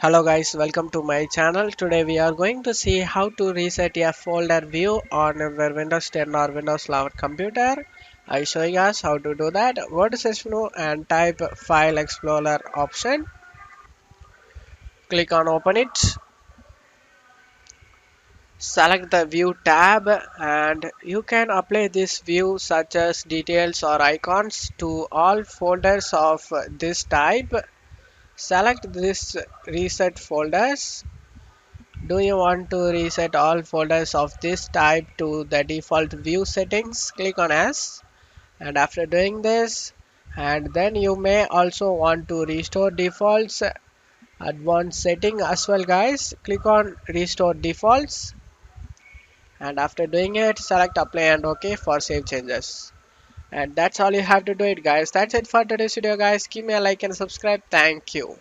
Hello guys, welcome to my channel. Today we are going to see how to reset a folder view on your Windows 10 or Windows 11 computer. I showing us how to do that. Go to search menu and type File Explorer option. Click on Open it. Select the View tab and you can apply this view such as details or icons to all folders of this type. Select this Reset Folders. Do you want to reset all folders of this type to the default view settings? Click on S, and after doing this, and then you may also want to restore defaults advanced setting as well guys. Click on restore defaults, and after doing it, select apply and OK for save changes. And that's all you have to do it guys. That's it for today's video guys. Give me a like and subscribe. Thank you.